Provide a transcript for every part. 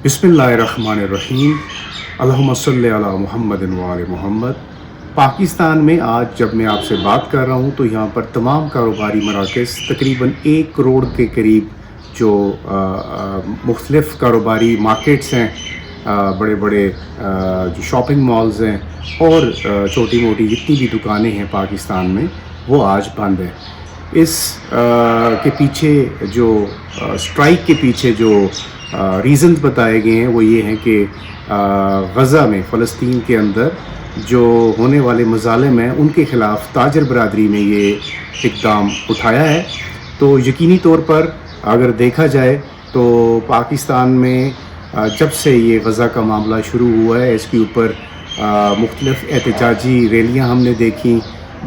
بسم اللہ الرحمن الرحیم، اللہم صلی علی محمد و آل محمد۔ پاکستان میں آج جب میں آپ سے بات کر رہا ہوں تو یہاں پر تمام کاروباری مراکز تقریباً 1 کروڑ کے قریب جو مختلف کاروباری مارکیٹس ہیں، بڑے بڑے جو شاپنگ مالز ہیں اور چھوٹی موٹی جتنی بھی دکانیں ہیں پاکستان میں، وہ آج بند ہیں۔ اس کے پیچھے جو اسٹرائک کے پیچھے جو ریزنز بتائے گئے ہیں وہ یہ ہیں کہ غزہ میں، فلسطین کے اندر جو ہونے والے مظالم ہیں ان کے خلاف تاجر برادری نے یہ اقدام اٹھایا ہے۔ تو یقینی طور پر اگر دیکھا جائے تو پاکستان میں جب سے یہ غزہ کا معاملہ شروع ہوا ہے، اس کے اوپر مختلف احتجاجی ریلیاں ہم نے دیکھیں،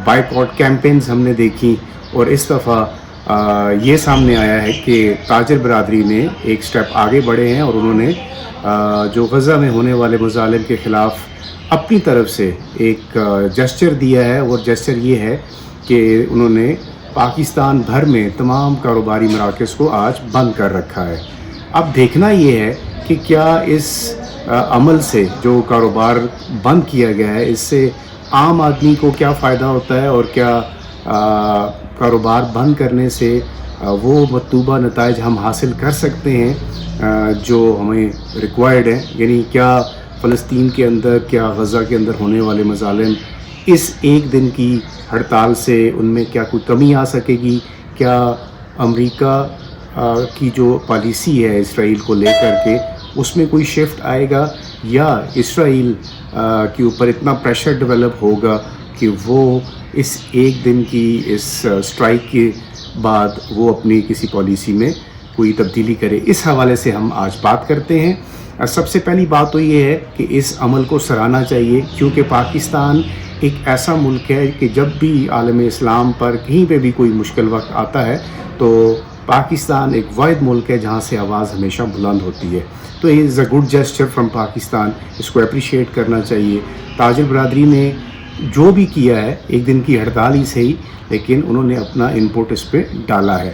بائیکاٹ کیمپینز ہم نے دیکھیں، اور اس دفعہ یہ سامنے آیا ہے کہ تاجر برادری نے ایک سٹیپ آگے بڑھے ہیں اور انہوں نے جو غزہ میں ہونے والے مظالم کے خلاف اپنی طرف سے ایک جسچر دیا ہے، اور جسچر یہ ہے کہ انہوں نے پاکستان بھر میں تمام کاروباری مراکز کو آج بند کر رکھا ہے۔ اب دیکھنا یہ ہے کہ کیا اس عمل سے جو کاروبار بند کیا گیا ہے، اس سے عام آدمی کو کیا فائدہ ہوتا ہے، اور کیا کاروبار بند کرنے سے وہ مطلوبہ نتائج ہم حاصل کر سکتے ہیں جو ہمیں ریکوائرڈ ہیں، یعنی کیا فلسطین کے اندر، کیا غزہ کے اندر ہونے والے مظالم اس ایک دن کی ہڑتال سے ان میں کیا کوئی کمی آ سکے گی؟ کیا امریکہ کی جو پالیسی ہے اسرائیل کو لے کر کے اس میں کوئی شفٹ آئے گا، یا اسرائیل کے اوپر اتنا پریشر ڈیولپ ہوگا کہ وہ اس ایک دن کی اس اسٹرائک کے بعد وہ اپنی کسی پالیسی میں کوئی تبدیلی کرے؟ اس حوالے سے ہم آج بات کرتے ہیں۔ سب سے پہلی بات تو یہ ہے کہ اس عمل کو سراہنا چاہیے، کیونکہ پاکستان ایک ایسا ملک ہے کہ جب بھی عالم اسلام پر کہیں پہ بھی کوئی مشکل وقت آتا ہے تو پاکستان ایک واحد ملک ہے جہاں سے آواز ہمیشہ بلند ہوتی ہے۔ تو یہ is a good gesture from Pakistan, اس کو اپریشیٹ کرنا چاہیے۔ تاجر برادری نے جو بھی کیا ہے، ایک دن کی ہڑتال ہی صحیح، لیکن انہوں نے اپنا انپوٹ اس پہ ڈالا ہے۔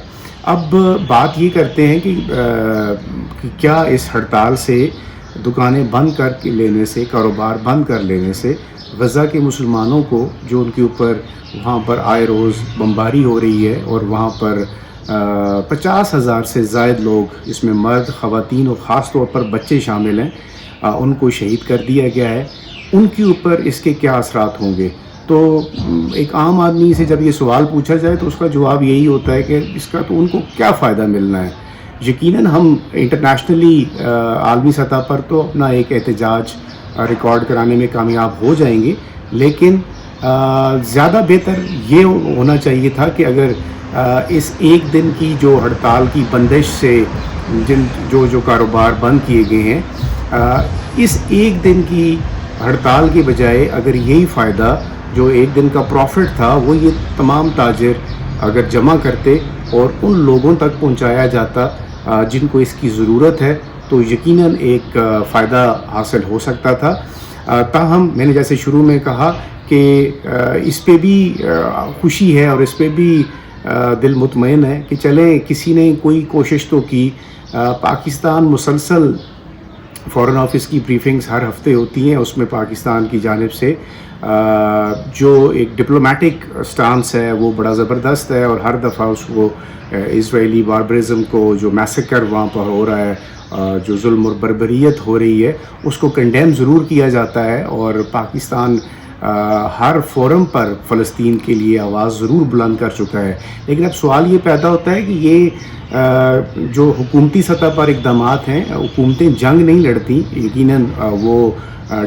اب بات یہ کرتے ہیں کہ کیا اس ہڑتال سے، دکانیں بند کر کے لینے سے، کاروبار بند کر لینے سے غزہ کے مسلمانوں کو، جو ان کے اوپر وہاں پر آئے روز بمباری ہو رہی ہے، اور وہاں پر 50,000 سے زائد لوگ، اس میں مرد، خواتین اور خاص طور پر بچے شامل ہیں، ان کو شہید کر دیا گیا ہے، ان کے اوپر اس کے کیا اثرات ہوں گے؟ تو ایک عام آدمی سے جب یہ سوال پوچھا جائے تو اس کا جواب یہی ہوتا ہے کہ اس کا تو ان کو کیا فائدہ ملنا ہے۔ یقیناً ہم انٹرنیشنلی، عالمی سطح پر تو اپنا ایک احتجاج ریکارڈ کرانے میں کامیاب ہو جائیں گے، لیکن زیادہ بہتر یہ ہونا چاہیے تھا کہ اگر اس ایک دن کی جو ہڑتال کی بندش سے جو کاروبار بند کیے گئے ہیں، اس ایک دن کی ہڑتال کے بجائے اگر یہی فائدہ جو ایک دن کا پروفٹ تھا وہ یہ تمام تاجر اگر جمع کرتے اور ان لوگوں تک پہنچایا جاتا جن کو اس کی ضرورت ہے، تو یقیناً ایک فائدہ حاصل ہو سکتا تھا۔ تاہم میں نے جیسے شروع میں کہا کہ اس پہ بھی خوشی ہے اور اس پہ بھی دل مطمئن ہے کہ چلے کسی نے کوئی کوشش تو کی۔ پاکستان مسلسل، فارن آفس کی بریفنگز ہر ہفتے ہوتی ہیں، اس میں پاکستان کی جانب سے جو ایک ڈپلومیٹک سٹانس ہے وہ بڑا زبردست ہے، اور ہر دفعہ اس کو اسرائیلی باربرزم کو، جو میسیکر وہاں پر ہو رہا ہے، جو ظلم اور بربریت ہو رہی ہے، اس کو کنڈیم ضرور کیا جاتا ہے، اور پاکستان ہر فورم پر فلسطین کے لیے آواز ضرور بلند کر چکا ہے۔ لیکن اب سوال یہ پیدا ہوتا ہے کہ یہ جو حکومتی سطح پر اقدامات ہیں، حکومتیں جنگ نہیں لڑتی، یقیناً وہ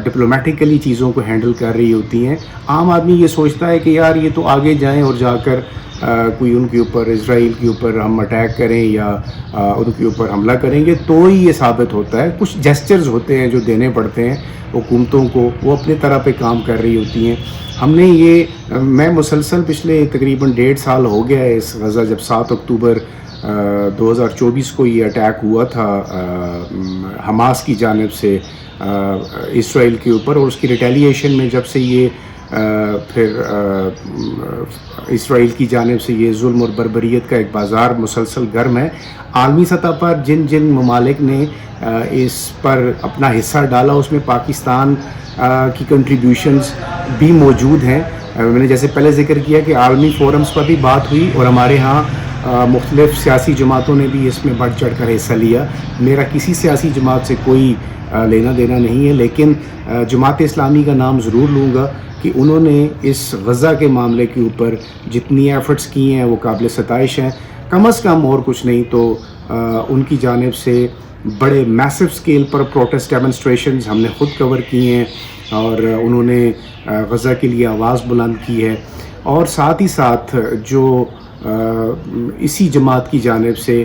ڈپلومیٹیکلی چیزوں کو ہینڈل کر رہی ہوتی ہیں۔ عام آدمی یہ سوچتا ہے کہ یار یہ تو آگے جائیں اور جا کر کوئی ان کے اوپر، اسرائیل کے اوپر ہم اٹیک کریں یا ان کے اوپر حملہ کریں گے تو ہی یہ ثابت ہوتا ہے۔ کچھ جسچرز ہوتے ہیں جو دینے پڑتے ہیں حکومتوں کو، وہ اپنے طرح پہ کام کر رہی ہوتی ہیں۔ ہم نے میں مسلسل پچھلے تقریباً 1.5 سال ہو گیا ہے اس غزہ، جب 7 اکتوبر 2024 کو یہ اٹیک ہوا تھا حماس کی جانب سے اسرائیل کے اوپر، اور اس کی ریٹیلیشن میں جب سے یہ پھر اسرائیل کی جانب سے یہ ظلم اور بربریت کا ایک بازار مسلسل گرم ہے. عالمی سطح پر جن جن ممالک نے اس پر اپنا حصہ ڈالا اس میں پاکستان کی کنٹریبیوشنز بھی موجود ہیں. میں نے جیسے پہلے ذکر کیا کہ عالمی فورمز پر بھی بات ہوئی اور ہمارے ہاں مختلف سیاسی جماعتوں نے بھی اس میں بڑھ چڑھ کر حصہ لیا. میرا کسی سیاسی جماعت سے کوئی لینا دینا نہیں ہے، لیکن جماعت اسلامی کا نام ضرور لوں گا کہ انہوں نے اس غزہ کے معاملے کے اوپر جتنی ایفرٹس کی ہیں وہ قابل ستائش ہیں. کم از کم اور کچھ نہیں تو ان کی جانب سے بڑے میسو اسکیل پر پروٹیسٹ ڈیمنسٹریشنز ہم نے خود کور کی ہیں اور انہوں نے غزہ کے لیے آواز بلند کی ہے. اور ساتھ ہی ساتھ جو اسی جماعت کی جانب سے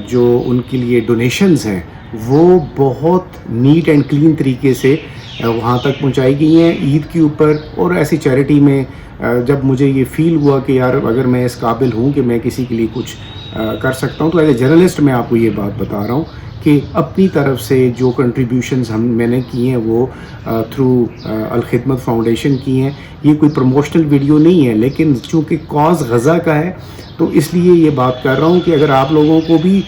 جو ان کے لیے ڈونیشنز ہیں وہ بہت نیٹ اینڈ کلین طریقے سے وہاں تک پہنچائی گئی ہیں عید کے اوپر. اور ایسی چیریٹی میں جب مجھے یہ فیل ہوا کہ یار اگر میں اس قابل ہوں کہ میں کسی کے لیے کچھ کر سکتا ہوں تو ایز اے جرنلسٹ میں آپ کو یہ بات بتا رہا ہوں کہ اپنی طرف سے جو کنٹریبیوشنز میں نے کی ہیں وہ تھرو الخدمت فاؤنڈیشن کی ہیں. یہ کوئی پروموشنل ویڈیو نہیں ہے، لیکن چونکہ کاز غزہ کا ہے تو اس لیے یہ بات کر رہا ہوں کہ اگر آپ لوگوں کو بھی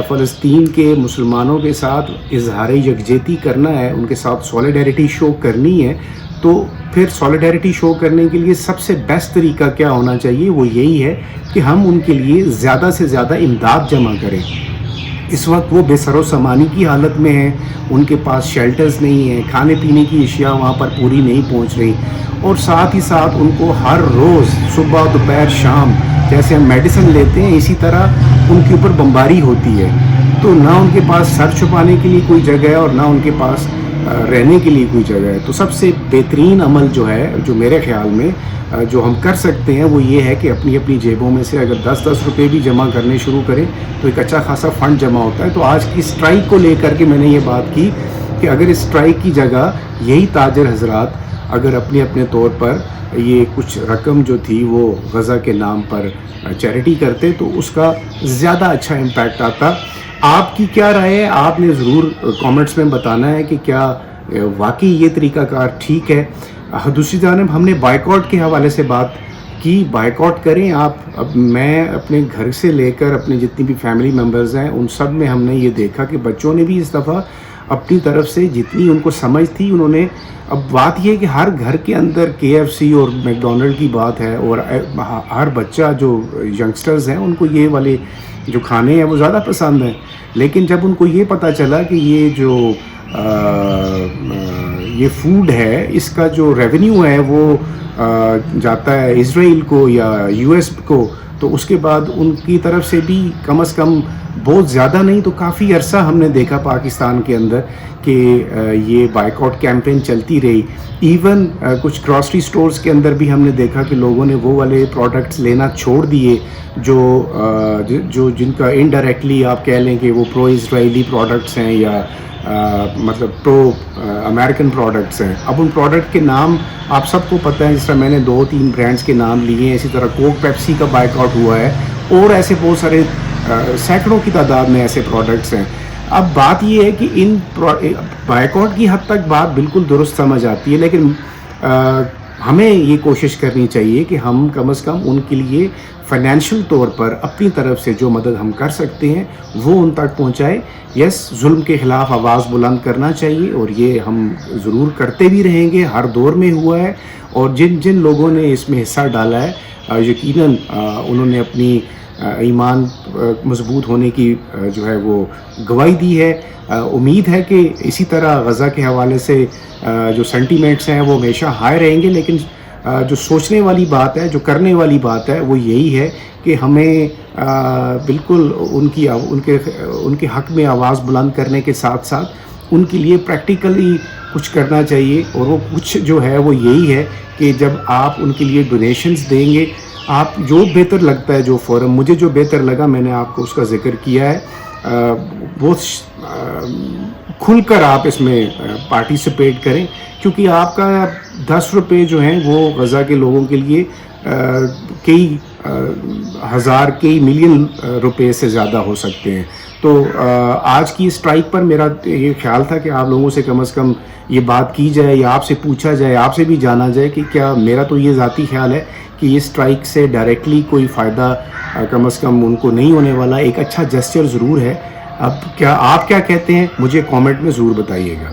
فلسطین کے مسلمانوں کے ساتھ اظہار یکجہتی کرنا ہے، ان کے ساتھ سولیڈیرٹی شو کرنی ہے، تو پھر سولیڈیرٹی شو کرنے کے لیے سب سے بیسٹ طریقہ کیا ہونا چاہیے وہ یہی ہے کہ ہم ان کے لیے زیادہ سے زیادہ امداد جمع کریں. اس وقت وہ بے سر و سامانی کی حالت میں ہیں، ان کے پاس شیلٹرز نہیں ہیں، کھانے پینے کی اشیاء وہاں پر پوری نہیں پہنچ رہی، اور ساتھ ہی ساتھ ان کو ہر روز صبح دوپہر شام جیسے ہم میڈیسن لیتے ہیں اسی طرح ان کے اوپر بمباری ہوتی ہے. تو نہ ان کے پاس سر چھپانے کے لیے کوئی جگہ ہے اور نہ ان کے پاس رہنے کے لیے کوئی جگہ ہے. تو سب سے بہترین عمل جو ہے جو میرے خیال میں جو ہم کر سکتے ہیں وہ یہ ہے کہ اپنی اپنی جیبوں میں سے اگر 10-10 روپے بھی جمع کرنے شروع کریں تو ایک اچھا خاصا فنڈ جمع ہوتا ہے. تو آج کی اسٹرائک کو لے کر کے میں نے یہ بات کی کہ اگر اسٹرائک کی جگہ یہی تاجر حضرات اگر اپنے اپنے طور پر یہ کچھ رقم جو تھی وہ غزہ کے نام پر چیریٹی کرتے تو اس کا زیادہ اچھا امپیکٹ آتا. آپ کی کیا رائے ہے؟ آپ نے ضرور کامنٹس میں بتانا ہے کہ کیا واقعی یہ طریقہ کار ٹھیک ہے. دوسری جانب ہم نے بائیکاٹ کے حوالے سے بات کی. بائیکاٹ کریں آپ. اب میں اپنے گھر سے لے کر اپنے جتنی بھی فیملی ممبرز ہیں ان سب میں ہم نے یہ دیکھا کہ بچوں نے بھی اس دفعہ اپنی طرف سے جتنی ان کو سمجھ تھی انہوں نے. اب بات یہ ہے کہ ہر گھر کے اندر KFC اور میک ڈونلڈ کی بات ہے اور ہر بچہ جو ینگسٹرز ہیں ان کو یہ والے جو کھانے ہیں وہ زیادہ پسند ہیں. لیکن جب ان کو یہ پتہ چلا کہ یہ جو یہ فوڈ ہے اس کا جو ریونیو ہے وہ جاتا ہے اسرائیل کو یا US کو، تو اس کے بعد ان کی طرف سے بھی کم از کم بہت زیادہ نہیں تو کافی عرصہ ہم نے دیکھا پاکستان کے اندر کہ یہ بائیکاٹ کیمپین چلتی رہی. ایون کچھ گراسری سٹورز کے اندر بھی ہم نے دیکھا کہ لوگوں نے وہ والے پروڈکٹس لینا چھوڑ دیے جو جن کا انڈائریکٹلی آپ کہہ لیں کہ وہ پرو اسرائیلی پروڈکٹس ہیں یا مطلب پرو امریکن پروڈکٹس ہیں. اب ان پروڈکٹ کے نام آپ سب کو پتہ ہے، جس طرح میں نے 2-3 برانڈس کے نام لیے ہیں، اسی طرح کوک پیپسی کا بائیکاٹ ہوا ہے اور ایسے بہت سارے سینکڑوں کی تعداد میں ایسے پروڈکٹس ہیں. اب بات یہ ہے کہ ان بائیکاٹ کی حد تک بات بالکل درست سمجھ آتی ہے، لیکن ہمیں یہ کوشش کرنی چاہیے کہ ہم کم از کم ان کے لیے فائنینشیل طور پر اپنی طرف سے جو مدد ہم کر سکتے ہیں وہ ان تک پہنچائے. یس، ظلم کے خلاف آواز بلند کرنا چاہیے اور یہ ہم ضرور کرتے بھی رہیں گے، ہر دور میں ہوا ہے. اور جن لوگوں نے اس میں حصہ ڈالا ہے یقیناً انہوں نے اپنی ایمان مضبوط ہونے کی جو ہے وہ گواہی دی ہے. امید ہے کہ اسی طرح غزہ کے حوالے سے جو سینٹیمنٹس ہیں وہ ہمیشہ ہائی رہیں گے، لیکن جو سوچنے والی بات ہے، جو کرنے والی بات ہے وہ یہی ہے کہ ہمیں بالکل ان کے حق میں آواز بلند کرنے کے ساتھ ساتھ ان کے لیے پریکٹیکلی کچھ کرنا چاہیے. اور وہ کچھ جو ہے وہ یہی ہے کہ جب آپ ان کے لیے ڈونیشنز دیں گے، آپ جو بہتر لگتا ہے جو فورم مجھے جو بہتر لگا میں نے آپ کو اس کا ذکر کیا ہے، بہت کھل کر آپ اس میں پارٹیسپیٹ کریں، کیونکہ آپ کا 10 روپے جو ہیں وہ غزہ کے لوگوں کے لیے کئی ہزار کئی ملین روپے سے زیادہ ہو سکتے ہیں. تو آج کی اسٹرائک پر میرا یہ خیال تھا کہ آپ لوگوں سے کم از کم یہ بات کی جائے یا آپ سے پوچھا جائے، آپ سے بھی جانا جائے کہ کیا، میرا تو یہ ذاتی خیال ہے کہ یہ اسٹرائک سے ڈائریکٹلی کوئی فائدہ کم از کم ان کو نہیں ہونے والا، ایک اچھا جسچر ضرور ہے. اب کیا آپ کیا کہتے ہیں، مجھے کامنٹ میں ضرور بتائیے گا.